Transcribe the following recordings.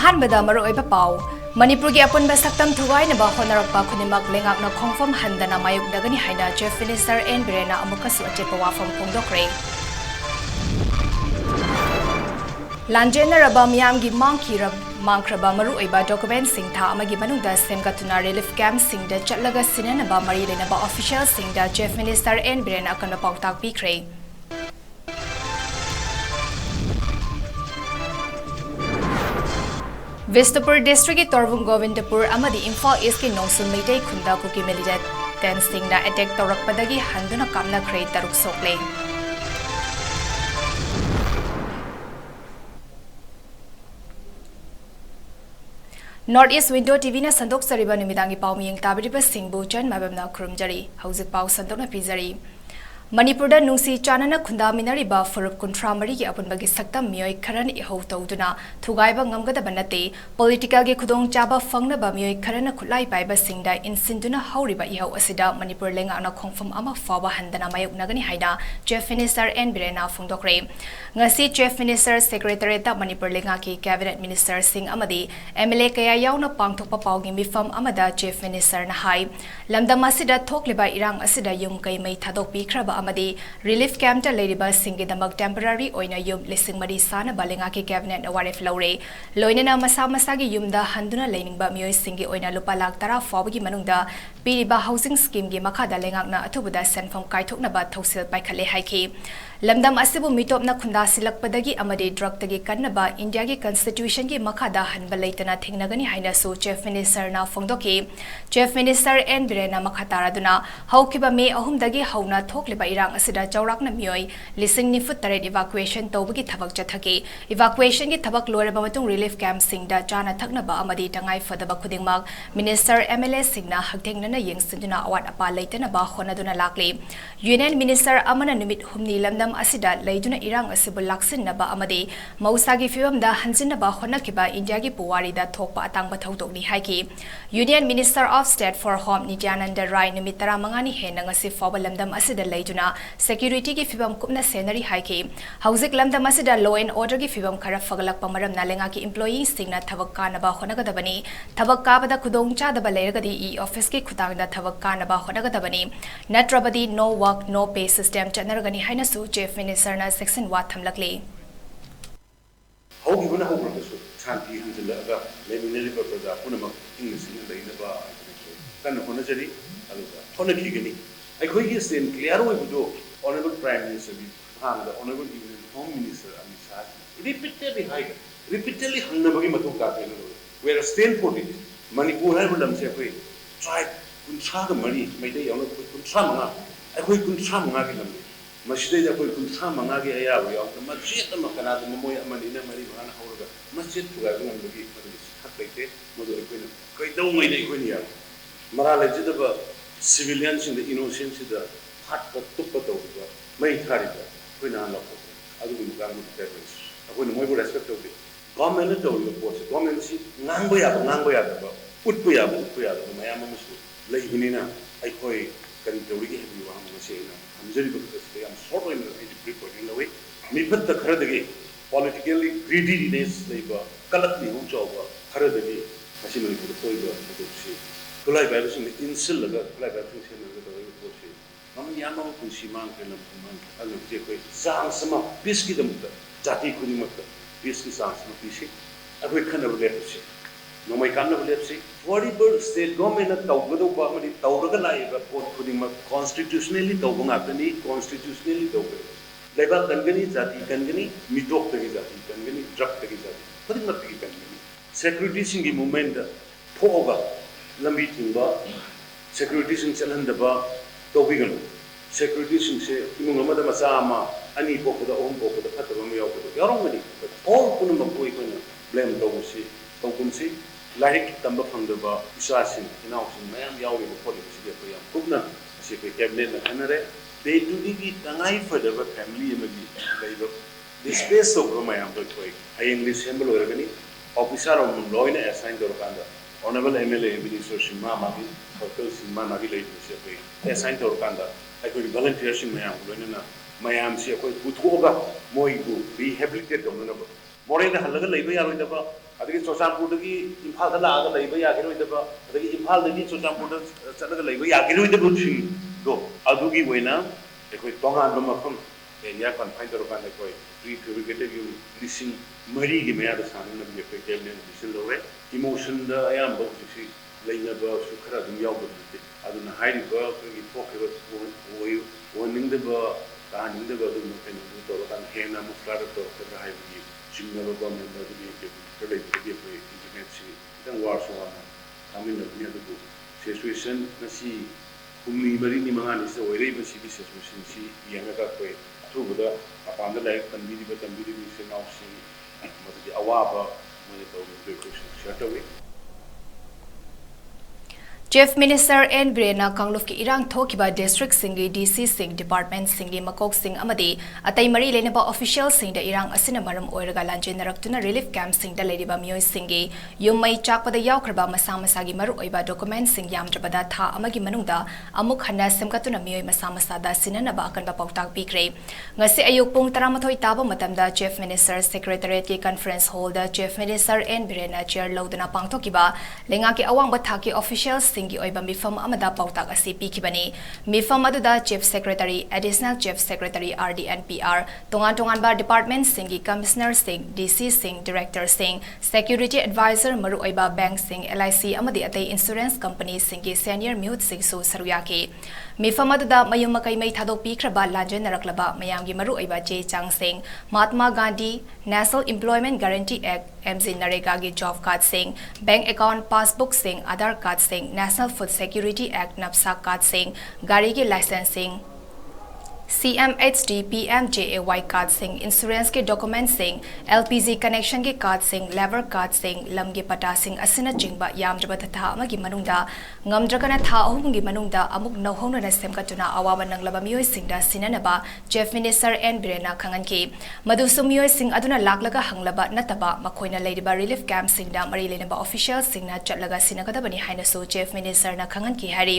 अहानबदा मरुओइबा पाउ मणिपुर की अपुनबा सक्तम थुगाइनबा होनरपा खुनिमक लेंगाकना खोंगफम हंदना मायुकदगनी हाइना चीफ मिनिस्टर एन बिरेना अमुकसु अचेपा वाफम फोंदोक्रे लांजेनरबा मियामगी मांखरबा मरुओइबा डॉक्यूमेंट सिंह था अमगी मनुंगदा सेमगतुना रिलीफ कैंप सिंगदा चटलगा सिनेनबा मरी लेनबा ऑफिशियल सिंगदा चीफ मिनिस्टर एन बिरेना अकन पाउताक पीख्रे विष्णुपुर डिस्ट्रिक्ट की तोरबुंग गोविंदपुर अमदी इम्फाल ईस्ट की नोंसुन मेटई खुंदा कुकी मिलिटेंट सिंगना अटैक तौरकपदगी हंदुना कामनाख्रे तरुक सोकले नॉर्थ ईस्ट विंडो टीवी ने संदोक्सरिबा निमिदांगी पाउ मियंग ताबिरिबा सिंगबु चन माबमना खुरुमजरी हौजिक पाउ संदोकना पिजरी मणिपुर नुसी चानना खुंदामिनरिबा फुरुप कुंथ्रा मरी की अपुनबगी सक्तम मियोय खरन इहौ तौदुना थुगाइबा ngamgadaba nate political ge khudong chaba fangnaba miyoy kharana khulai paiba singda insinduna hauriba ihau asida manipur lenga na khongfam ama fawa handana mayuk nagani haida chief minister n birena phungdokre ngasi chief minister secretary ta manipur lenga ki cabinet minister sing amadi mla kaya yauna pangthokpa pawgi mifam amada chief minister na hai lamdam asida thokliba irang asida yum kai mai thadok bikraba amadi relief camp ta leriba singi damak temporary oina yum lising mari sana balenga ke cabinet awaref lore loinena masa masa gi yumda handuna leiningba miyoy singi oina lupa lak tara fawgi manungda piriba housing scheme gi makhada lengakna athubuda senfam kaithokna ba thosil paikhale haiki lamdam asibu mitopna khunda silakpadagi amadi drug tagi kannaba india gi constitution gi makhada hanba leitana thingnagani haina so chief minister na phongdoki chief minister n birena makhataraduna haukiba me ahum dagi hauna thokliba irang asida chaurakna miyoy lising ni fut tare evacuation tawbagi thabak chathaki evacuation gi thabak loiraba matung relief camp singda chana thakna ba amadi tangai fadaba khudingmak minister mla singna haktengnana yengsinduna awat apa leitana ba khonaduna lakle union minister amana numit humni lamdam asida leiduna irang asibu laksinaba amadi mausagi fiwamda hansinaba khonakiba india gi puwari da thokpa atangba thautokni haiki union minister of state for home nityananda rai numit 15 ni henang asi fawba lamdam asida leiduna security gi fiwam kupna senari haiki hauzik lamdam asida law and order gi fiwam khara fagalakpa maram nalenga ki employees singna thabak kanaba khonagadabani thabak kabada khudong chadaba leiragadi e office ki khutangda thabak kanaba khonagadabani natrabadi no work no pay system chanaragani haina su chief minister na section wat thamlakle hogibuna hogibuna shanti hanjalaga leminari praja punama inglising leinaba kan honajari aluga honakigani akhoi gi stand clear oi budo honorable prime minister bi hangda honorable home minister ami sa repeatedly hangnabagi matu ka pelo where stand for it manipur hai bulam se akhoi tribe kuncha ga mari maidai yauna kuncha manga akhoi kuncha manga gi lam masjid ja koi kuncha manga gi aya ba yaw masjid ma kana da moy amani na mari bana hawraga masjid tuga ga ngam gi hak baite modu koi na koi dau mai dai koi ya mara la jida ba civilians in the innocence da hat ka tukpa to ba mai thari ba koi na la ko adu gi ga mu terrorist akoi moy bu respect to government to the boss government si ngangbo ya ba utpu ya ba mayam musu lai hinina ai koi kan tawri gi hebi wa mu se na hamjari ba ka am sort of in the reporting away mi pat khara dagi politically greediness lai ba kalat ni hu chaw ba khara dagi asi mari bu toi ba to si kulai ba sin insil laga kulai ba thing se na da ko si mam yam ma ku si mang ke lam man alu je koi sang sama biski dam ta jati khuni mak biski sang sama bisi akoi khana bu le si no mai kan na bu le si whatever state government na tawgado ba mari tawraga lai ba pot khuni mak constitutionally tawbanga tani constitutionally tawga leba kangani jati kangani mitok tagi jati kangani drug tagi jati khudi mak tagi kangani security singi movement thoga lambi thingba security sing chalan da ba tawbigano security sing se imung amada masa ama ani pokoda om pokoda khataba me yawkoda yarongani all kunuma koi kona blame tawsi tawkumsi laik tamba phangdaba isasin inausin mayam yawi ko policy de ko yam kubna se ko cabinet na kanare they do the tangai further family emagi laiba the space of mayam to koi I english symbol organi officer of law in assign to kanda honorable mla minister shima magi hotel shima magi laiba se ko assign to kanda I could volunteer shing mayam loina na mayam se ko uthoga moi go rehabilitate domna मोरेंदा हल्लगा लेबा यारोइदबा अदगी चोचामपुरदगी इम्फालदा लागा लेबा यागिरोइदबा अदगी इम्फालदगी चोचामपुरदा चलगा लेबा यागिरोइदबा सिंग दो अदुगी वइना एकोइ तोंगानबा मफम एरिया कन्फाइन तोरकान एकोइ प्री फेब्रिकेटेड यू लिसिंग मरी गी मेया सानन नबी एकोइ कैबिनेट डिसीजन लौरे इमोशन दा अयाम बहुसी लेनबा सुखरा दुम यावबदि अदुना हाइरिबा अखोइ थोखेबा ओइ ओनिंदबा कानिंदबा दुम केन तोरकान हेना मुफ्लादा तोरका हाइबि जिंगबा गवर्नमेंट अदुगी के के इंटरनेट से इतन वारसो कामिन अदुबु सिचुएशन नसी हुमनी बरी नि मंगानि से ओइरै बसी बि सिचुएशन सी यंगा कोइ अथुबदा अपांदा लाइक तंबीदी से नाउसी मदि अवाबा मने तो शेयर तवे Chief Minister N. Birena Kangluf ki irang thokiba district singi DC sing department singi makok sing amadi atai mari lenaba official sing da irang asina maram oiraga lanjin naraktuna relief camp sing da leriba mioi singi yummai chakpada yaukraba masa masagi maru oiba document sing yamdrabada tha amagi manungda amuk hanna semkatuna mioi masa masada sinanaba akanba pautak pikre ngasi ayuk pung 13 taba matamda Chief Minister Secretariat ki conference hall da Chief Minister N. Birena chair lodana pangthokiba lenga ki awang bathaki officials singi oiba mifam amada pautak asi pikibani mifam aduda Chief Secretary Additional Chief Secretary RDNPR tongan ba department singi commissioner sing DC sing director sing security advisor maru oiba bank sing LIC amadi atai insurance company singi senior mute sing so saruyaki mifam aduda mayum makai mai thadok pikraba lanjen naraklaba mayamgi maru oiba che chang sing Mahatma Gandhi National Employment Guarantee Act MZ Narega gi job card sing bank account passbook sing Aadhaar card sing National Food Security Act NAPSA card sing gari ki licensing CMHD PMJAY card sing insurance ke document sing LPG connection ke card sing labor card sing lam ge pata sing asina jingba yamdraba tha amagi manungda ngamdragana tha ahumgi manungda amuk nohongna na semkatuna awaban nanglaba mioi singda sinanaba Chief Minister N. Birena khangan ki madusu mioi sing aduna laklaga hanglaba nataba makoina leidiba relief camp singda mari lenaba official singna chatlaga sinagadabani haina so Chief Minister na khangan ki hari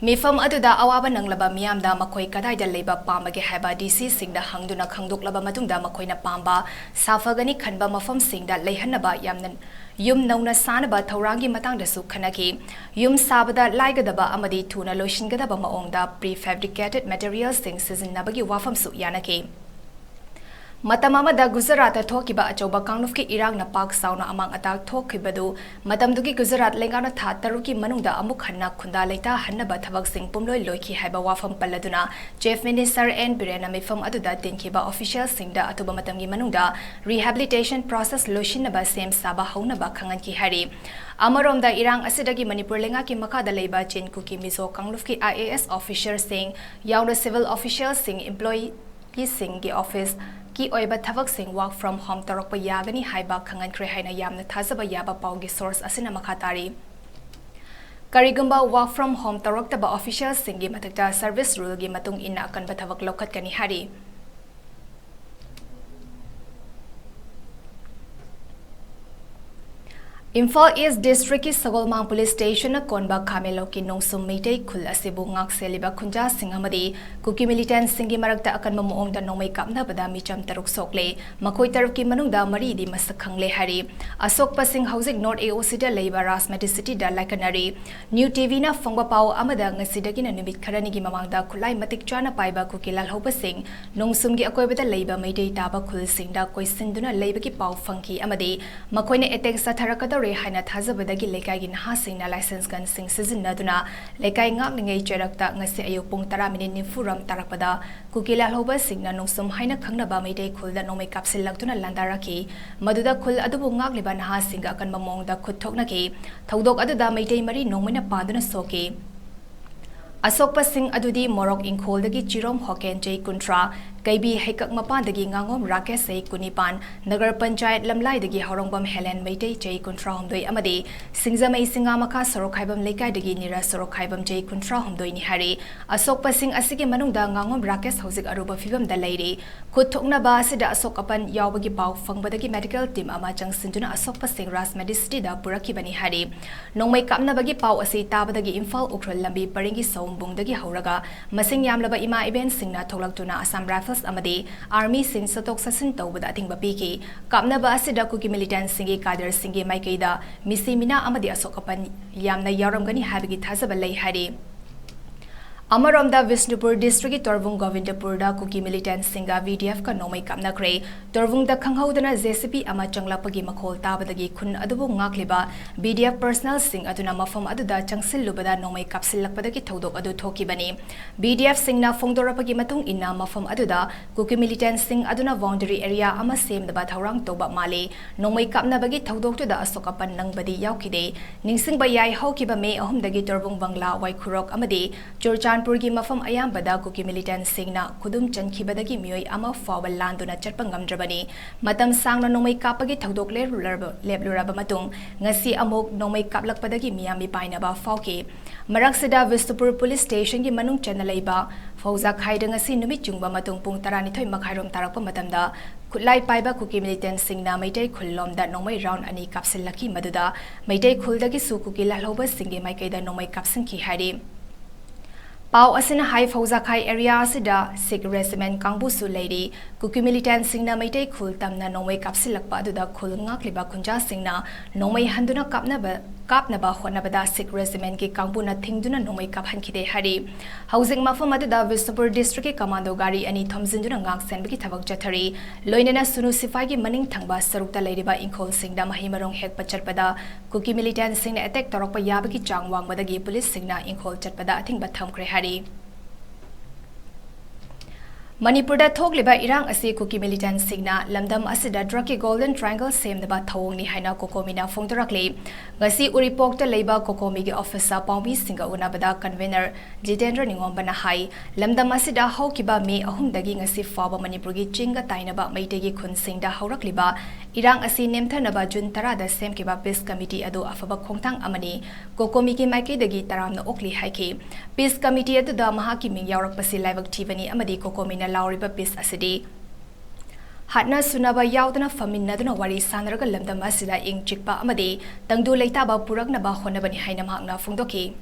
mifam aduda awaban nanglaba miyamda makoi kadai da leiba pamage haiba DC singda hangduna khangdoklaba matungda makoina pamba safagani khanba mafam singda leihanaba yamnan yum nauna sanaba thaurangi matangda su khanaki yum sabada laigadaba amadi thuna loishingadaba maongda prefabricated materials sing sizinabagi wafam su yanaki Matamamada Gujarat thokiba achoba kangluf ki irang na pak sauna amang atak thokibadu matamdugi Gujarat lengana tha taruki manungda amuk hanna khunda leita hanna ba thabak sing pumloi loiki haiba wafam palladuna Chief Minister N. Birena mifam aduda tinkiba official singda atuba matamgi manungda rehabilitation process loishinna ba sem saba hauna ba khangan ki hari Amaromda irang asidagi Manipur lenga ki makada leiba chin ku ki mizo kangluf ki IAS officer sing yauna civil official sing employee ki sing ki office ki oiba thavak sing work from home tarokpa yagani haiba khangan kre haina yamna thazaba yaba paugi source asina makhatari karigumba work from home taroktaba official singi matakta service rule gi matung inna akan bathavak lokhat kani hari Imphal East District ki Sagolmang Police Station na konba Kamelo ki nongsum meitei khul asibu ngak seliba khunja singamadi kuki militant singi marakta akan mamuong da nongmai kapna bada micham taruk sokle makoi taruk ki manungda mari di masakhangle hari asok pasing housing North AOC da leiba Rasmati City da laikanari newtv na phongba pau amada ngasidagi na nimit kharani gi mamangda khulai matik chana paiba kuki lalhoba sing nongsum gi akoi bada leiba meitei taba khul singda koi sinduna leiba ki pau phangki amadi makoi ne attack sa tharakada haina thazabadagi lekai gi nahasing na license gun sing sizinaduna lekai ngaklingai cherakta ngasi ayuk pung 10 minute ni furam tarakpada kukila hoba singna nongsum haina khangnaba meidei khulda nomai kapsil laktuna landaraki maduda khul adubu ngakliba nahasinga kan mamongda khuthokna ki thodok aduda meidei mari nongmina paduna soki Asok pasing adudi Morok Ingkhol dagi Chirom Hoken Jay Kuntra Kaibi Haikak Mapan dagi Ngangom Rakesh Say Kunipan Nagar Panchayat Lamlai dagi Horongbam Helen Meitei Jay Kuntra Homdoi Amadi Singzamai Singamaka Sorokhaibam Lekai dagi Nira Sorokhaibam Jay Kuntra Homdoi ni hari Asok pasing asigi manungda Ngangom Rakesh Hosik Aruba Fibam Dalairi Kuthokna ba sida Asok apan yawbagi pau fangbadagi medical team ama changsinduna Asok pasing Rasmati City da Puraki bani hari Nongmai kapna bagi pau asi tabadagi Imphal Ukhrul Lambi Paringi Bungdagi Hauraga, Masing Yamlaba Ima Iben Singna Tolaktuna Assam Rifle officials amadi army sing satok sasin tawbada atingba piki kapnaba asida kuki militant singi kader singi maikaida misi mina amadi asokapan yamna yaramgani habigi thazaba lei hari Amaramda Vishnupur district Torvung Govindapurda Kuki militant singa VDF ka nomai kapna kre Torvung da khanghaudana JCP ama changlapagi makhol tabadagi khun adubu ngakliba BDF personal sing aduna mafam aduda changsil lubada nomai kapsillakpadagi thodok adu thokibani BDF singna phongdorapagi matung inna mafam aduda Kuki militant sing aduna boundary area ama semdaba thaurang toba male nomai kapna bagi thodok tuda asokapan nangbadi yaukide ningsingba yai haukiba me ahumdagi Torvung Bangla Waikhurok amadi Churchan Purgi mafam ayambada Kuki militant singna kudum chankhibadagi miyoi ama fawal landuna chatpangam drabani matam sangna nomai kapagi thodok lebluraba matung ngasi amok nomai kaplakpadagi miyami painaba fawke maraksida Vishnupur police station gi manung chanalaiba fauza khaida ngasi numit chungba matung pung 12 makhairom tarakpa matamda Kulai paiba Kuki militant singna maitai khullomda nomai round ani kapsillaki maduda maitai khuldagi su Kuki lalhoba singe maikaida nomai kapsinki hari Pau asina high fauza khai area asida Sikh regiment kangbu su lady Kuki militant singna maitai khul tamna nomai kapsilakpa aduda khul ngakliba khunja singna nomai handuna kapnaba honabada Sikh regiment ki kangbu na thingduna nomai kaphankide hari housing mafam aduda Vishnupur district commando gari ani thomjinduna ngak senbagi thabak jathari loinena sunu sifai gi maning thangba sarukta leiriba inkhol singda mahimarong hekpa chatpada Kuki militant singna attack torokpa yabagi chang wangmadagi police singna inkhol chatpada athingba thamkre hari Manipurda thogliba irang ase Kuki militant singna lamdam asida draki golden triangle semdaba thawngni haina kokomina phongdorakle ngasi uripokta leiba kokomi gi officer pawbi singa unabada convener Jitendra Ningombana hai lamdam asida hawkiba me ahumdagi ngasi fawa Manipurgi chinga tainaba maitegi khun singda hawrakliba irang ase nemthanaba June 10 da semkiba peace committee adu afaba khongtang amani kokomi gi maikidagi taramna okli haiki peace committee adu da mahaki ming yaurakpasi laibak thibani amadi kokomina Lauriba Peace Asidi Hatna Sunaba Yaudana Faminaduna Wari Sanaraga Lamdam Asida Ing Chikpa Amadi Tangdu Leitaba Puragna Bahonabani Hainam Hagna Fundoki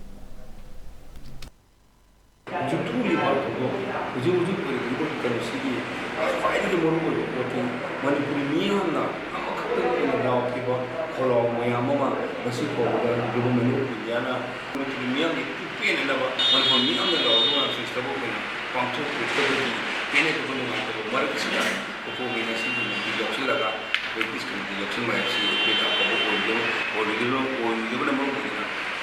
Kene ko no ma ko mar ko sila ko me na si ni yo sila ga ko is ko ni yo sila ma si ko ta ko na mo ko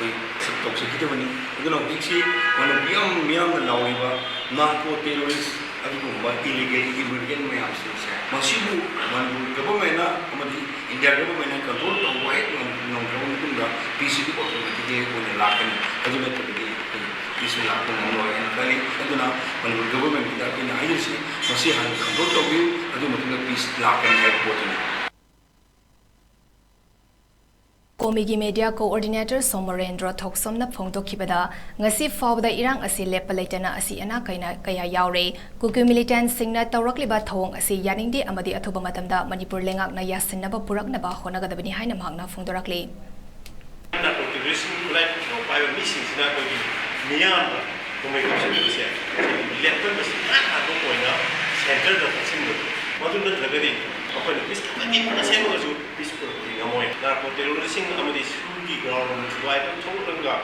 ko sa tok sa kita bani ko no diksi ono biam na lawi ba narco terrorist abi ko ba illegal immigration me apsi masibu man government na amadi India government na control to wait no ko da PCD ko automatically ko na lakan ajo na to isu la ko no en kali aduna manipur government da ina agency masi han control to view adu matunga peace la kan airport ni Komigi Media Coordinator Somarendra Thoksomna Phongdokibada ngasi fawda irang asi lepalaitana asi ana kaina kaya yaure Kuki militant singna tawrakliba thong asi yaningdi amadi athuba matamda Manipur lengak na yasinaba puraknaba honagadabani haina magna phongdorakle na contribution like by missing sina ko Myanmar kumai kapsin se level bas ha ko koina center da kapsin do madun da thagari apani peace ni na se mo ju peaceful ni amoy na ko terrorism amadi sugi ground tuai thongranga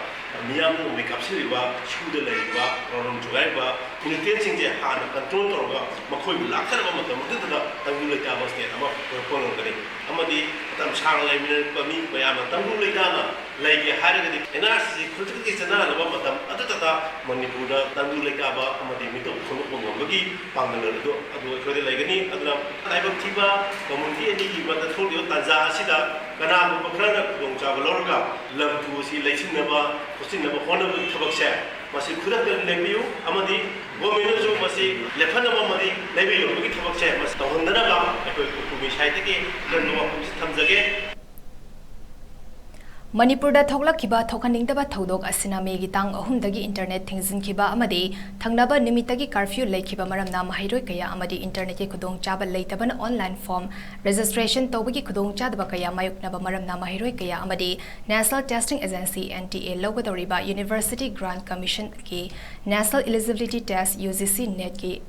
Myanmar kumai kapsin ba shuda lai ba ground tuai ba militant sing je ha na control torga makhoi lakhar ba matam da tangu lai ta bas ne ama ko ko kare amadi tam sang lai min ba mi ba ya tangu lai ta na lai ge haragadi NRC khulti chana na ba matam adata Manipurda tangu leka ba amadi mito khono ngomagi pangal do adu khode laigani aduna laibak thiba community ani gi ba thol yo tanja asida kana bu bakrana dongcha balorga lam tu si laisin na ba kusin na ba khona bu thabak se masi khudak lebiu amadi government jo masi lefana ba madi lebiu gi thabak se mas tawhondana ba ko ku mi sai te ki no ba thamjage Manipurda thoklakhiba thokaningdaba thodok asina megi tang ahumdagi internet thingzinkhiba amadi thangnaba nimitagi curfew leikhiba maramna mahairoi kaya amadi internet ki khudong chaba leitabana online form registration tobagi khudong chadaba kaya mayuknaba maramna mahairoi kaya amadi National Testing Agency NTA logadoriba University Grant Commission ki National Eligibility Test UGC NET ki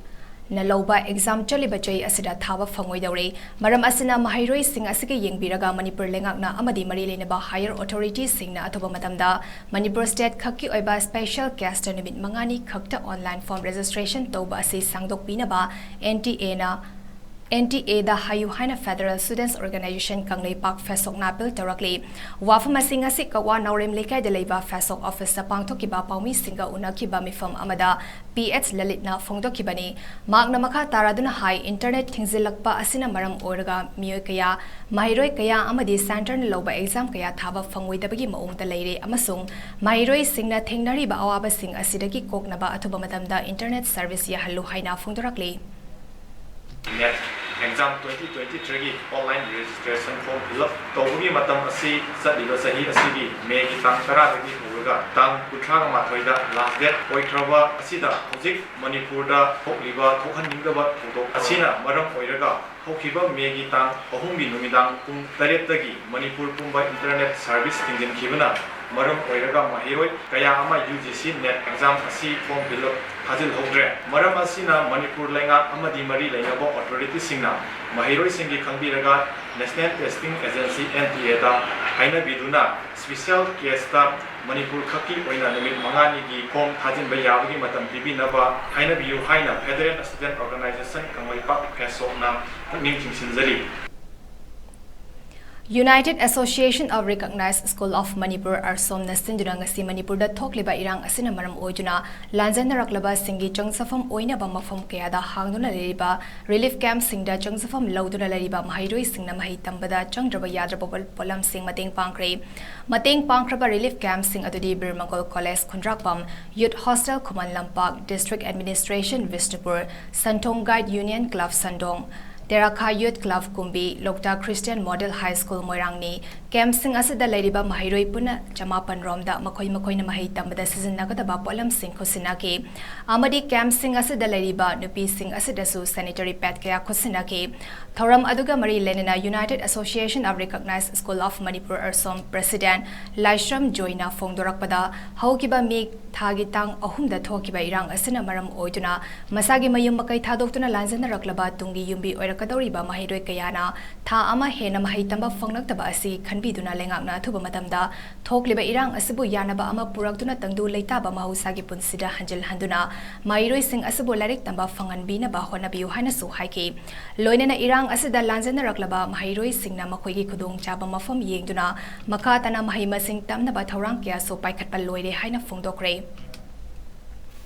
na lauba exam chaliba chai asida thaba phangoi maram asina mahairoi sing asike yengbiraga Manipur lengakna amadi mari lenaba higher authorities singna athoba matamda Manipur state khakki oiba special guest nimit mangani khakta online form registration toba asi sangdok pinaba NTA da Hayu Haina Federal Students Organization Kanglei Park Fesok Napil Tarakli Wafama Singa Sikawa Naurim Lekai de Leba Fesok Office Pangtokiba Paumi Singa Unakiba Mifam Amada PH Lalitna Fongdokibani Magna Maka Taraduna High Internet Thingzilakpa Asina Maram Oraga Miyokaya Mahiroi Kaya Amadi Center Loba Exam Kaya Thaba Fangwi Dabagi Maung the Lady Amasung Mahiroi Singna Thingnari Ba Awaba Sing Asidaki Koknaba Atubamadamda Internet Service Yahalu Haina Fongdorakli Net exam 2023 online registration form fill up tawgi matam asi sadiba sahi asigi May ki tang tara dagi hoga tang kuthang mathoida last date oikraba asida hojik Manipur da thokliba thokhaningdaba photo asina maram oiraga hokiba May ki tang ahumbi numidang pung 8 dagi Manipur pumba internet service tingin khibana maram oiraga mahiroi kaya ama UGC net exam asi form fill up hajil hodre maram asina Manipur lenga amadi mari lengabo authority singna mahiroi singi khangbiraga National Testing Agency NTA da haina biduna special case ta Manipur khaki oina numit mangani gi form hajin ba yabagi matam pibinaba haina biu haina Federal Student Organization kanglai pak fesona ning chingsinjari United Association of Recognized School of Manipur Arsom Nasinduna ngasi Manipur da thokliba irang asina maram oijuna lanjana raklaba singi changsafam oina ba mafam kaya da hangduna leriba relief camp singda changsafam lauduna leriba mahairoi singna mahi tambada changdraba yadraba polam sing mateng pangkraba relief camp sing adudi Birmangol College Khundrakpam Youth Hostel Khuman Lampak District Administration Vishnupur Santong Guide Union Club Sandong Terakha Youth Club Kumbi, Lokta Christian Model High School Moirangni, Camp Sing Asida Ladiba Mahiroi Puna, Jamapan Romda, Makoi Makoina Mahi Tambada Season Nagataba Polam Sing Kosinaki, Amadi Camp Sing Asida Ladiba, Nupi Sing Asidasu Sanitary Pad Kaya Kosinaki, Thoram Aduga Mari Lenina United Association of Recognized School of Manipur Arsom President, Laishram Joina Fongdorakpada, Haukiba Mig Thagitang Ahumda Thokiba Irang Asina Maram Oiduna, Masagi Mayum Makai Thadokuna Lanzana Raklaba Tungi Yumbi Oira Kadoriba Mahiroi Kayana, Tha Ama Hena Mahitamba Fongnakaba Asi, Kanbiduna Lengakna Tuba Matamda, Thokliba Irang Asibu Yanaba Ama Purakduna Tangdu Leitaba Mahusagi Punsida Hanjil Handuna, Mahiroi Sing Asibu Larik Tamba Fangan Bina Bahona Biu Hanasu Haiki, Loinena Irang Asida Lanzana Raklaba, Mahiroi Singna Makoigi Kudung Chaba Mafam Yengduna, Makatana Mahima Sing Tamna Bathorang Kia so Paikat Paloide Haina Fongdokre.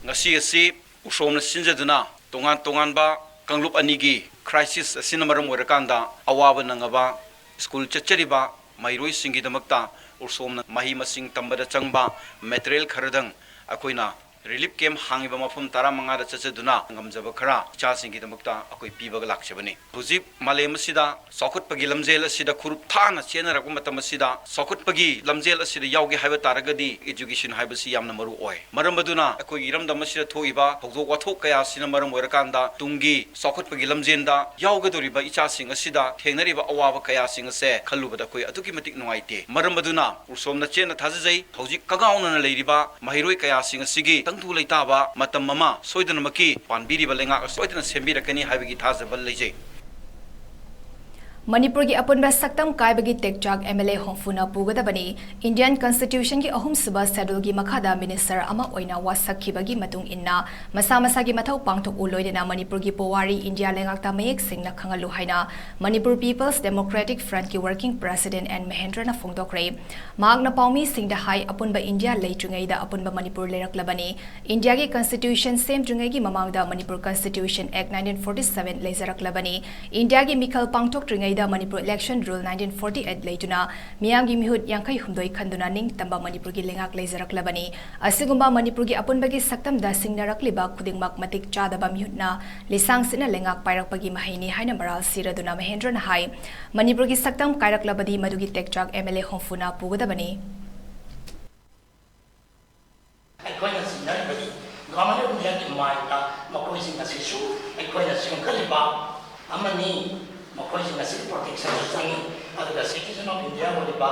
Ngasi asi usomna sinjaduna tongan ba Kanglup anigi crisis sinamaram warakanda awaba nangaba school chachariba mairoi singi damakta ursomna mahi masing tambada changba material kharadang akoina relief camp hangiba mafum tara manga da chachaduna ngamjaba khara cha singi damakta akoi pibaga lakchabani hujik malem sida sokut pagi lamjel sida khurup thana chena rakuma tamasida sokut pagi lamjel sida yauge haiba taragadi education haiba si yamna maru oi maram baduna akoi iram damasida thoiba hogdo wathok kaya sina maram oirakanda tungi sokut pagi lamjenda yauga doriba icha singa sida thengnariba awaba kaya singa se khalubada koi atuki matik nuaite maram baduna ursomna chena thajai hojik kagauna leiriba mahiroi kaya singa sigi tangtu leitaba matam mama soidana maki panbiri balenga soidana sembira kani habigi thajabal leje Manipur ki apunba saktam kaibagi tekjak MLA Hongfuna Pugadabani Indian Constitution ki ahum suba schedule gi makhada minister ama oina wasakhibagi matung inna masa gi mathau pangthok uloidena Manipur gi powari India lengakta mayek singna khangalu haina Manipur People's Democratic Front ki working president and Mahendra na Fongdokre magna paumi singda hai apunba India leitringai da apunba Manipur leraklabani India gi constitution same tringai gi mamangda Manipur Constitution Act 1947 lezaraklabani India gi mikhal pangthok tringai da Manipur Election Rule 1948 leituna miyamgi mihut yankai humdoi khanduna ning tamba Manipur gi lengak leizaraklabani asigumba Manipur gi apunbagi saktam da singnarakliba khudingmak matik chadaba mihutna lisang sina lengak pairakpagi mahini haina maral siraduna Mahendra na hai Manipur gi saktam kairaklabadi madugi tekjak MLA Hongfuna Pugadabani aikoina sinaribadi gamane unjaki maita makoising asisu aikoina singkaliba amani makoising asili protection sangi aduga citizen of India waliba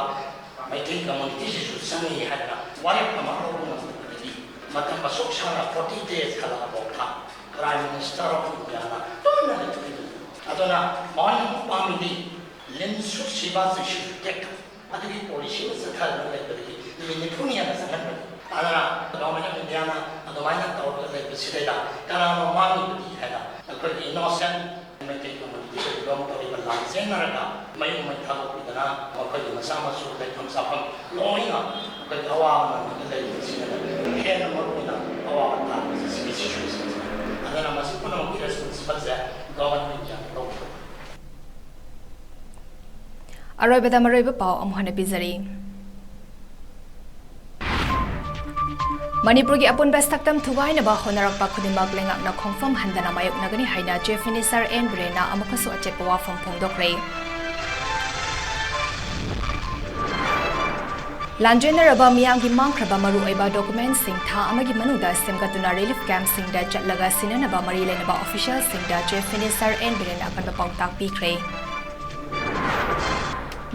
maitei community sangi hadna wari kamaro na di matam masuk sana 40 days kala bokha Prime Minister of India don't know to do. Adona morning family Lin Shiva Shik. Adi policy was a third like the Minipuria as a member. Adana, the government of Indiana, and the minor of the Sideda, Kanama Mani had a pretty innocent. Don't even like Senara, my own talk with the now, or put in the summer so they come up blowing up. But our here our situations. And then I must put on responsibility government and local. Aroibada Mariba Pau Amhana Bizari. Manipur ki apun bestaktam thuwai na ba honarak pa khudimag lengak na khongfam handana mayok nagani haina chief minister en brena amakasu achepawa from phongdokre Lanjena raba miyang gi mangkraba maru aiba document sing tha amagi manuda semgatuna relief camp sing da chatlaga sinana ba mari lena ba official sing da chief minister en brena kan ba pautak pikre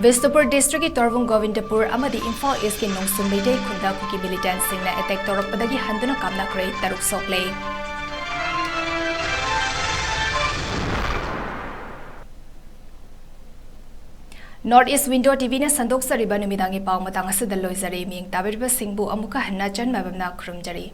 Vistupur district ki Torvung Govindapur amadi Imphal East ki Nongsum Meitei khunda kuki militant singna attack torokpadagi handuna kamna kre taruk sokle North East Window TV na sandok sariba numidangi pau matang asada loizari ming tabirba singbu amuka hanna chan mabamna khurumjari